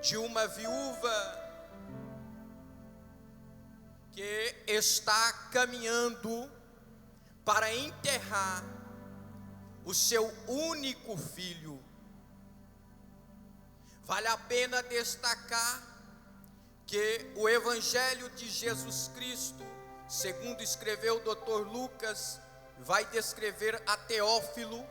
de uma viúva que está caminhando para enterrar o seu único filho. Vale a pena destacar que o Evangelho de Jesus Cristo, segundo escreveu o Dr. Lucas, vai descrever a Teófilo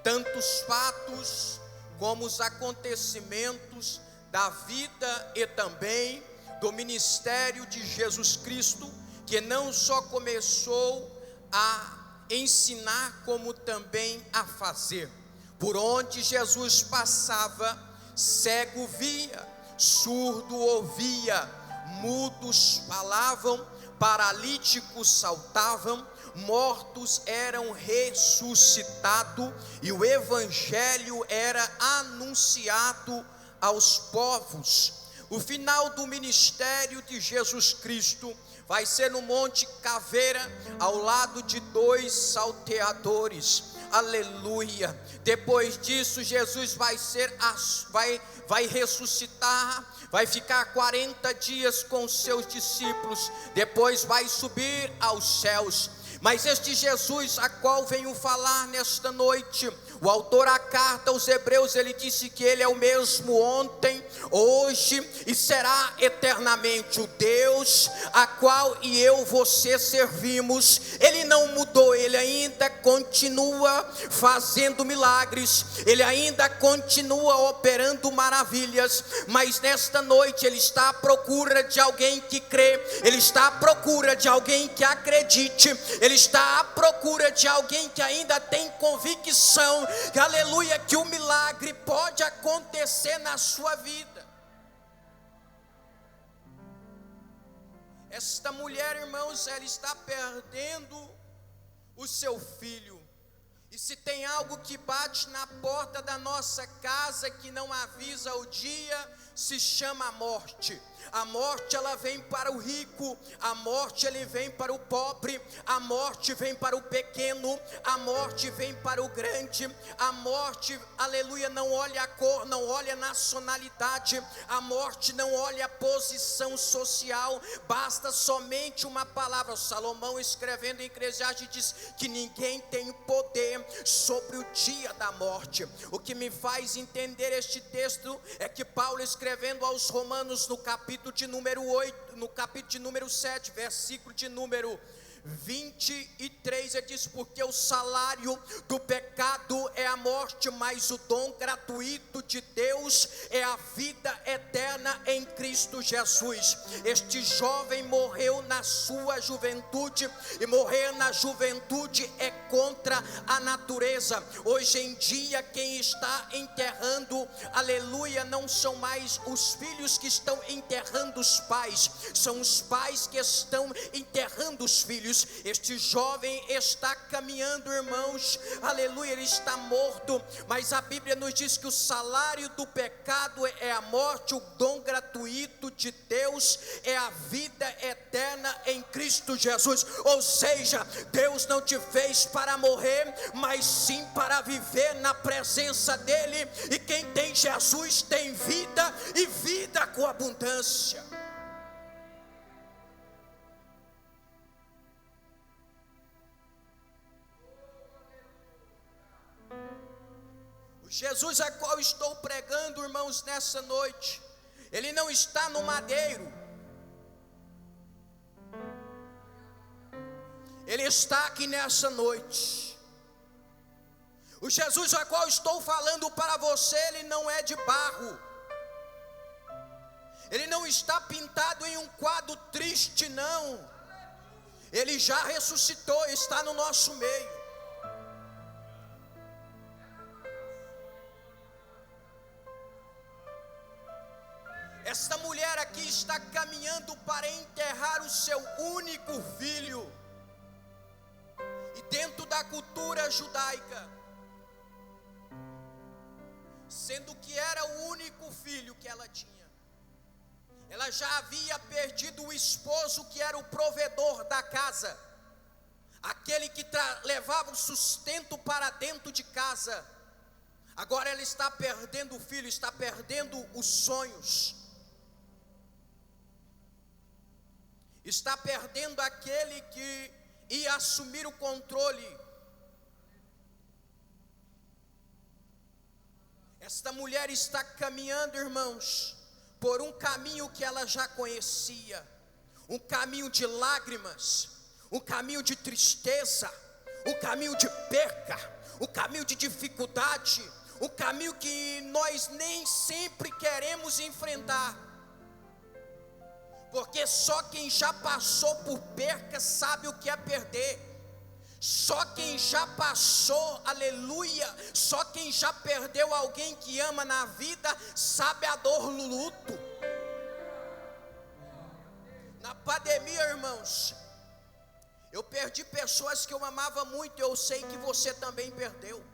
tantos fatos como os acontecimentos da vida e também do ministério de Jesus Cristo, que não só começou a ensinar, como também a fazer. Por onde Jesus passava, cego via, surdo ouvia, mudos falavam, paralíticos saltavam, mortos eram ressuscitados, e o Evangelho era anunciado aos povos. O final do ministério de Jesus Cristo vai ser no Monte Caveira, ao lado de 2 salteadores. Aleluia. Depois disso, Jesus vai ressuscitar, vai ficar 40 dias com seus discípulos, depois vai subir aos céus. Mas este Jesus a qual venho falar nesta noite, o autor da carta aos Hebreus, ele disse que ele é o mesmo ontem, hoje e será eternamente. O Deus a qual você servimos, ele não mudou, ele ainda continua fazendo milagres, ele ainda continua operando maravilhas. Mas nesta noite ele está à procura de alguém que crê, ele está à procura de alguém que acredite, ele está à procura de alguém que ainda tem convicção, aleluia, que o milagre pode acontecer na sua vida. Esta mulher, irmãos, ela está perdendo o seu filho. E se tem algo que bate na porta da nossa casa que não avisa o dia, se chama a morte. A morte, ela vem para o rico, a morte ele vem para o pobre, a morte vem para o pequeno, a morte vem para o grande. A morte, aleluia, não olha a cor, não olha a nacionalidade, a morte não olha a posição social, basta somente uma palavra. Salomão, escrevendo em Eclesiastes, diz que ninguém tem poder sobre o dia da morte. O que me faz entender este texto é que Paulo, escrevendo aos Romanos, no capítulo de número 8, no capítulo de número 7, versículo de número 23, ele diz: porque o salário do pecado é a morte, mas o dom gratuito de Deus é a vida eterna em Cristo Jesus. Este jovem morreu na sua juventude, e morrer na juventude é contra a natureza. Hoje em dia, quem está enterrando, aleluia, não são mais os filhos que estão enterrando os pais, são os pais que estão enterrando os filhos. Este jovem está caminhando, irmãos, aleluia, ele está morto, mas a Bíblia nos diz que o salário do pecado é a morte, o dom gratuito de Deus é a vida eterna em Cristo Jesus. Ou seja, Deus não te fez para morrer, mas sim para viver na presença dEle, e quem tem Jesus tem vida, e vida com abundância. Jesus a qual estou pregando, irmãos, nessa noite, ele não está no madeiro, ele está aqui nessa noite. O Jesus a qual estou falando para você, ele não é de barro, ele não está pintado em um quadro triste, não. Ele já ressuscitou, está no nosso meio. Esta mulher aqui está caminhando para enterrar o seu único filho. E dentro da cultura judaica, sendo que era o único filho que ela tinha, ela já havia perdido o esposo que era o provedor da casa, aquele que levava o sustento para dentro de casa. Agora ela está perdendo o filho, está perdendo os sonhos. está perdendo aquele que ia assumir o controle. Esta mulher está caminhando, irmãos, por um caminho que ela já conhecia, um caminho de lágrimas, um caminho de tristeza, um caminho de perca, um caminho de dificuldade, um caminho que nós nem sempre queremos enfrentar, porque só quem já passou por perca sabe o que é perder. Só quem já passou, aleluia, só quem já perdeu alguém que ama na vida sabe a dor do luto. Na pandemia, irmãos, eu perdi pessoas que eu amava muito. Eu sei que você também perdeu.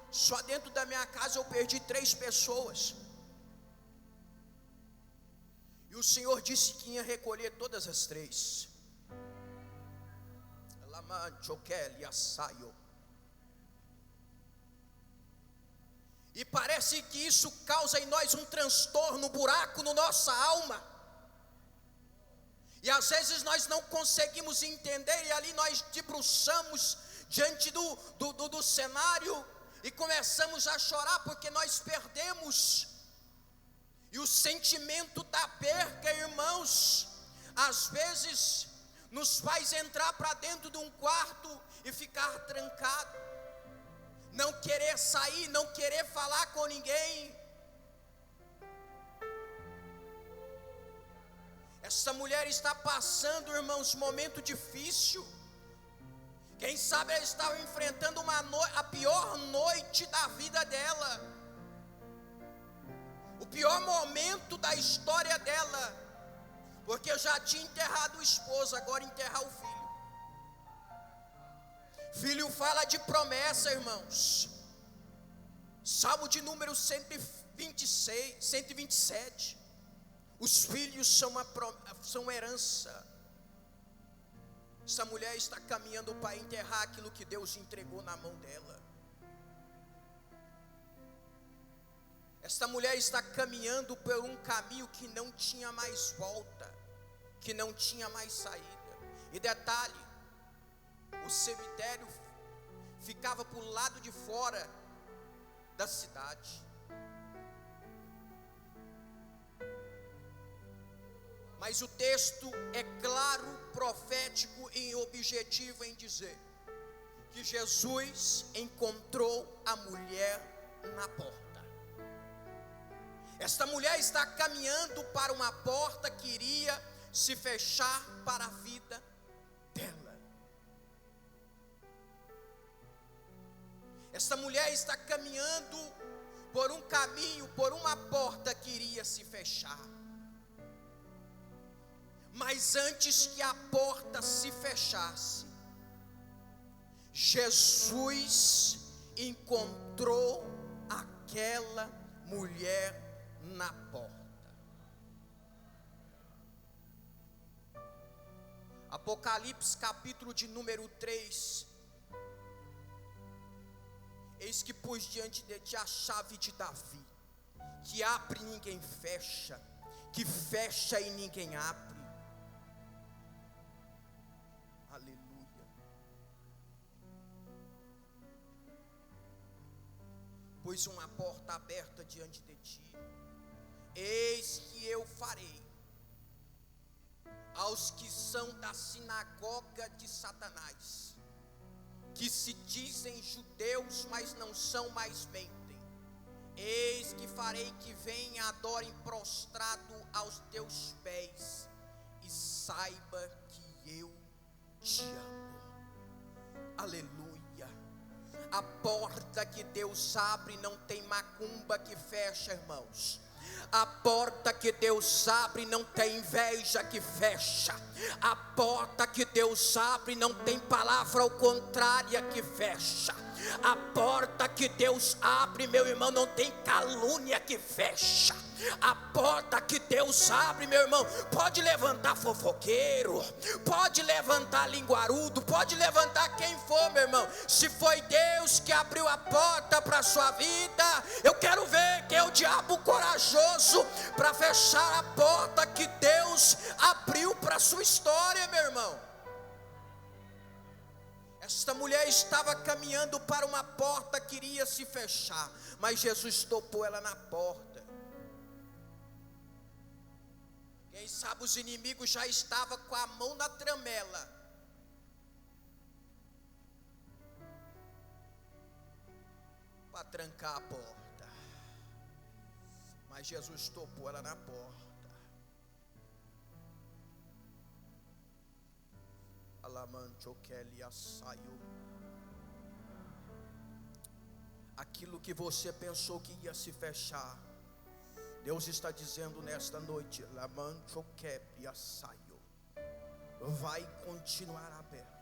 Só dentro da minha casa eu perdi 3 pessoas. E o Senhor disse que ia recolher todas as 3. E parece que isso causa em nós um transtorno, um buraco na nossa alma. E às vezes nós não conseguimos entender, e ali nós debruçamos diante do cenário e começamos a chorar porque nós perdemos. E o sentimento da perca, irmãos, às vezes nos faz entrar para dentro de um quarto e ficar trancado, não querer sair, não querer falar com ninguém. Essa mulher está passando, irmãos, um momento difícil. Quem sabe ela estava enfrentando a pior noite da vida dela, o pior momento da história dela, porque eu já tinha enterrado o esposo, agora enterrar o filho. Filho fala de promessa, irmãos. Salmo de número 127. Os filhos são herança. Essa mulher está caminhando para enterrar aquilo que Deus entregou na mão dela. Esta mulher está caminhando por um caminho que não tinha mais volta, que não tinha mais saída. E detalhe, o cemitério ficava para o lado de fora da cidade. Mas o texto é claro, profético e objetivo em dizer que Jesus encontrou a mulher na porta. Esta mulher está caminhando para uma porta que iria se fechar para a vida dela. Esta mulher está caminhando por um caminho, por uma porta que iria se fechar. Mas antes que a porta se fechasse, Jesus encontrou aquela mulher na porta. Apocalipse capítulo de número 3. Eis que pus diante de ti a chave de Davi, que abre e ninguém fecha, que fecha e ninguém abre. Aleluia. Pus uma porta aberta diante de ti. Eis que eu farei aos que são da sinagoga de Satanás, que se dizem judeus, mas não são, mais mentem. Eis que farei que venham, adorem prostrado aos teus pés, e saiba que eu te amo. Aleluia. A porta que Deus abre não tem macumba que fecha, irmãos. A porta que Deus abre não tem inveja que fecha. A porta que Deus abre não tem palavra ao contrário que fecha. A porta que Deus abre, meu irmão, não tem calúnia que fecha. A porta que Deus abre, meu irmão, pode levantar fofoqueiro, pode levantar linguarudo, pode levantar quem for, meu irmão. Se foi Deus que abriu a porta para a sua vida, eu quero ver quem é o diabo corajoso para fechar a porta que Deus abriu para a sua história, meu irmão. Esta mulher estava caminhando para uma porta que iria se fechar, mas Jesus topou ela na porta. Quem sabe os inimigos já estavam com a mão na tramela. Para trancar a porta. Mas Jesus topou ela na porta. Aquilo que você pensou que ia se fechar, Deus está dizendo nesta noite, vai continuar aberto.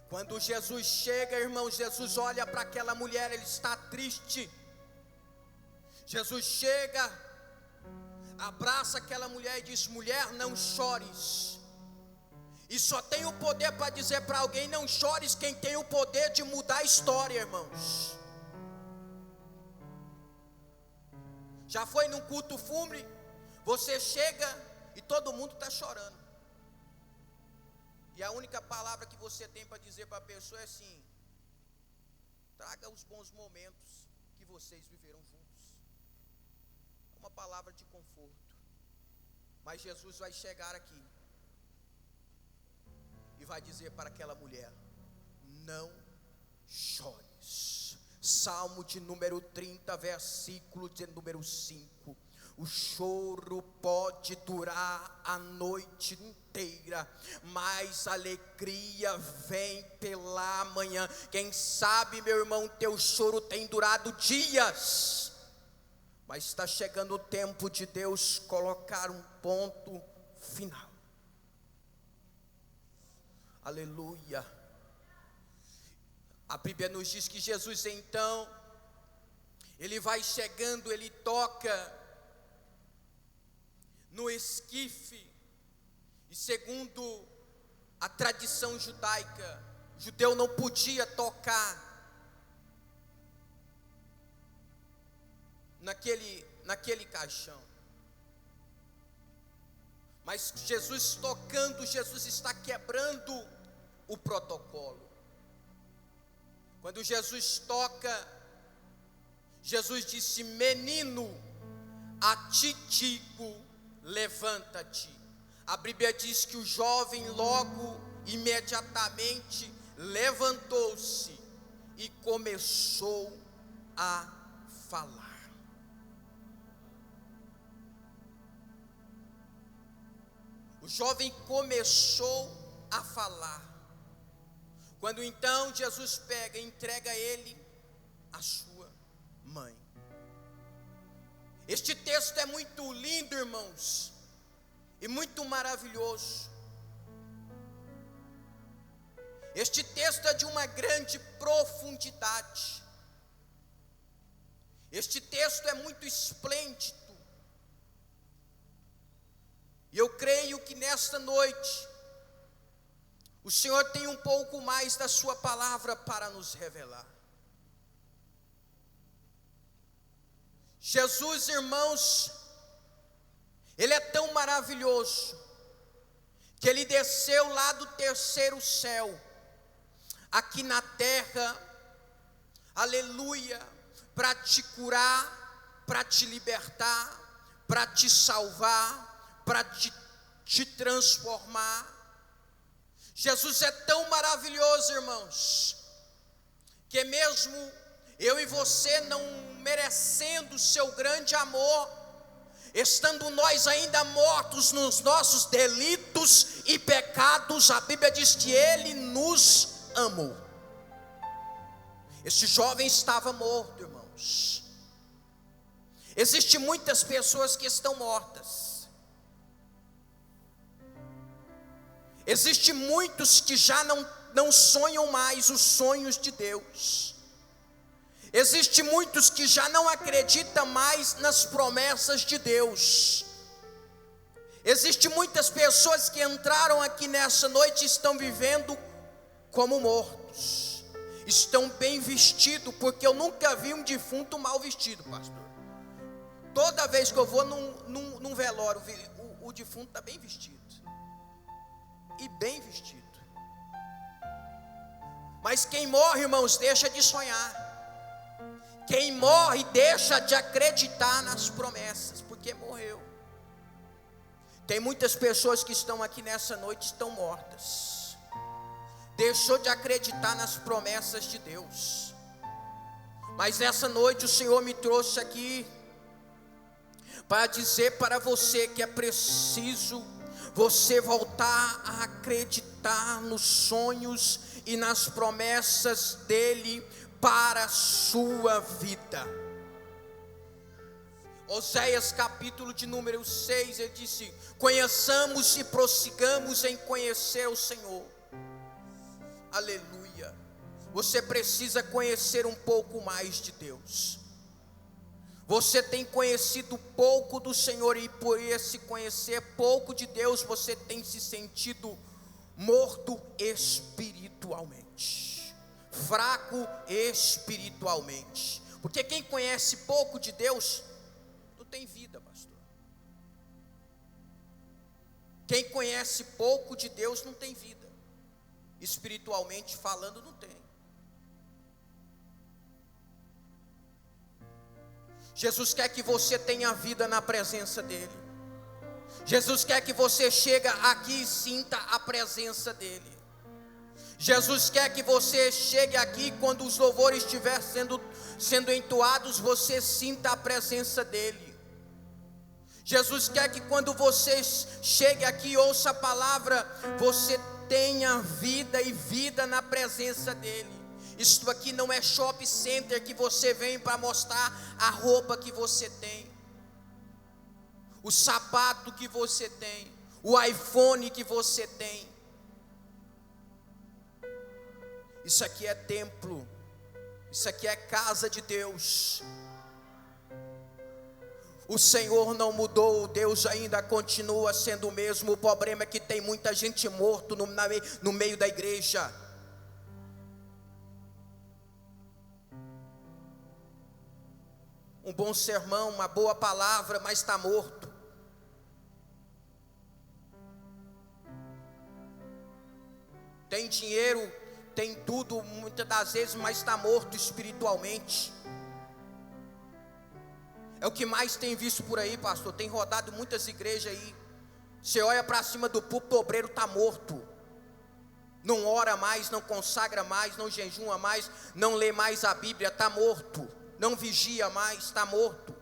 Quando Jesus chega, irmão, Jesus olha para aquela mulher, ele está triste. Jesus chega, abraça aquela mulher e diz: mulher, não chores. E só tem o poder para dizer para alguém: não chores, quem tem o poder de mudar a história, irmãos. Já foi num culto fúnebre, você chega e todo mundo está chorando, e a única palavra que você tem para dizer para a pessoa é assim: traga os bons momentos que vocês viveram juntos. É uma palavra de conforto. Mas Jesus vai chegar aqui e vai dizer para aquela mulher: não chores. Salmo de número 30, versículo de número 5. O choro pode durar a noite inteira, mas a alegria vem pela manhã. Quem sabe, meu irmão, teu choro tem durado dias, mas está chegando o tempo de Deus colocar um ponto final. Aleluia. A Bíblia nos diz que Jesus então, ele vai chegando, ele toca no esquife, e segundo a tradição judaica, o judeu não podia tocar naquele caixão. Mas Jesus tocando, Jesus está quebrando o protocolo. Quando Jesus toca, Jesus disse: menino, a ti digo, levanta-te. A Bíblia diz que o jovem logo, imediatamente, levantou-se e começou a falar. O jovem começou a falar. Quando então Jesus pega e entrega a ele a sua mãe. Este texto é muito lindo, irmãos, e muito maravilhoso. Este texto é de uma grande profundidade. Este texto é muito esplêndido. E eu creio que nesta noite o Senhor tem um pouco mais da sua palavra para nos revelar. Jesus, irmãos, ele é tão maravilhoso que ele desceu lá do terceiro céu, aqui na terra, aleluia, para te curar, para te libertar, para te salvar, para te transformar. Jesus é tão maravilhoso, irmãos, que mesmo eu e você não merecendo o seu grande amor, estando nós ainda mortos nos nossos delitos e pecados, a Bíblia diz que Ele nos amou. Este jovem estava morto, irmãos. Existem muitas pessoas que estão mortas. Existem muitos que já não sonham mais os sonhos de Deus. Existem muitos que já não acreditam mais nas promessas de Deus. Existem muitas pessoas que entraram aqui nessa noite e estão vivendo como mortos. Estão bem vestidos, porque eu nunca vi um defunto mal vestido, pastor. Toda vez que eu vou num velório, o defunto está bem vestido. E bem vestido. Mas quem morre, irmãos, deixa de sonhar. Quem morre deixa de acreditar nas promessas, porque morreu. Tem muitas pessoas que estão aqui nessa noite, estão mortas. Deixou de acreditar nas promessas de Deus. Mas nessa noite o Senhor me trouxe aqui para dizer para você que é preciso você voltar a acreditar nos sonhos e nas promessas dele para a sua vida. Oséias capítulo de número 6, ele disse: conheçamos e prossigamos em conhecer o Senhor. Aleluia. Você precisa conhecer um pouco mais de Deus. Você tem conhecido pouco do Senhor, e por esse conhecer pouco de Deus, você tem se sentido morto espiritualmente, fraco espiritualmente. Porque quem conhece pouco de Deus não tem vida, pastor. Quem conhece pouco de Deus não tem vida, espiritualmente falando, não tem. Jesus quer que você tenha vida na presença dele. Jesus quer que você chegue aqui e sinta a presença dele. Jesus quer que você chegue aqui, quando os louvores estiver sendo entoados, você sinta a presença dele. Jesus quer que quando você chegue aqui e ouça a palavra, você tenha vida e vida na presença dele. Isto aqui não é shopping center que você vem para mostrar a roupa que você tem, o sapato que você tem, o iPhone que você tem. Isso aqui é templo, isso aqui é casa de Deus. O Senhor não mudou, Deus ainda continua sendo o mesmo. O problema é que tem muita gente morta no meio da igreja. Um bom sermão, uma boa palavra, mas está morto. Tem dinheiro, tem tudo, muitas das vezes, mas está morto espiritualmente. É o que mais tem visto por aí, pastor. Tem rodado muitas igrejas aí. Você olha para cima do púlpito, o obreiro está morto. Não ora mais, não consagra mais, não jejuma mais, não lê mais a Bíblia, está morto. Não vigia mais, está morto.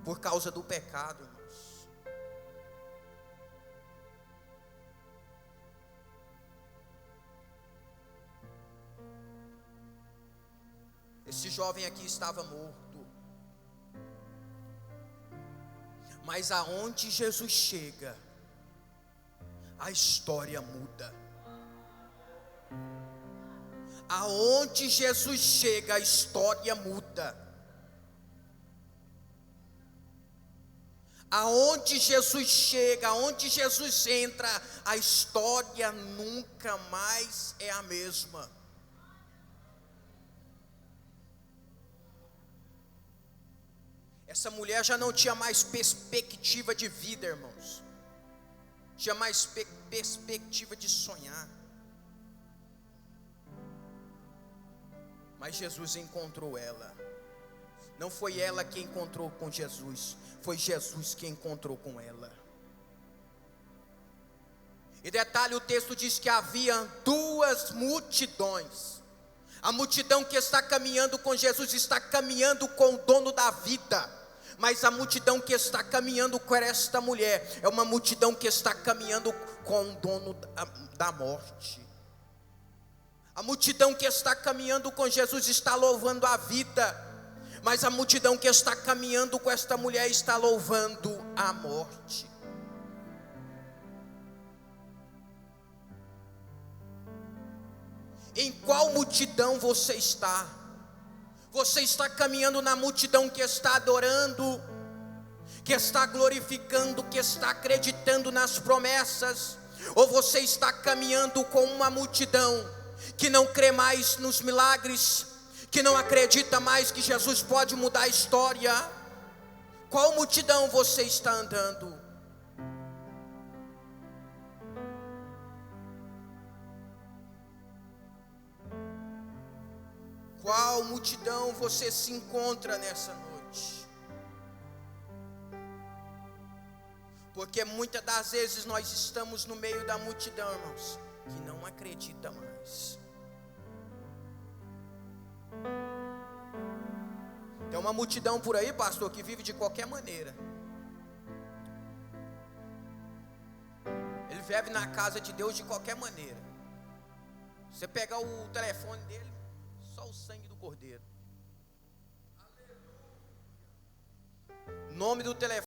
Por causa do pecado, irmãos. Esse jovem aqui estava morto. Mas aonde Jesus chega, a história muda. Aonde Jesus chega, a história muda. Aonde Jesus chega, aonde Jesus entra, a história nunca mais é a mesma. Essa mulher já não tinha mais perspectiva de vida, irmãos. Tinha mais perspectiva de sonhar. Mas Jesus encontrou ela. Não foi ela que encontrou com Jesus, foi Jesus que encontrou com ela. E detalhe, o texto diz que havia duas multidões. A multidão que está caminhando com Jesus está caminhando com o dono da vida. Mas a multidão que está caminhando com esta mulher é uma multidão que está caminhando com o dono da morte. A multidão que está caminhando com Jesus está louvando a vida, Mas a multidão que está caminhando com esta mulher está louvando a morte. Em qual multidão você está? Você está caminhando na multidão que está adorando, que está glorificando, que está acreditando nas promessas? Ou você está caminhando com uma multidão que não crê mais nos milagres, que não acredita mais que Jesus pode mudar a história? Qual multidão você está andando? Qual multidão você se encontra nessa noite? Porque muitas das vezes nós estamos no meio da multidão, irmãos, que não acredita mais. Tem uma multidão por aí, pastor, que vive de qualquer maneira. Ele vive na casa de Deus de qualquer maneira. Você pegar o telefone dele, só o sangue do Cordeiro. Nome do telefone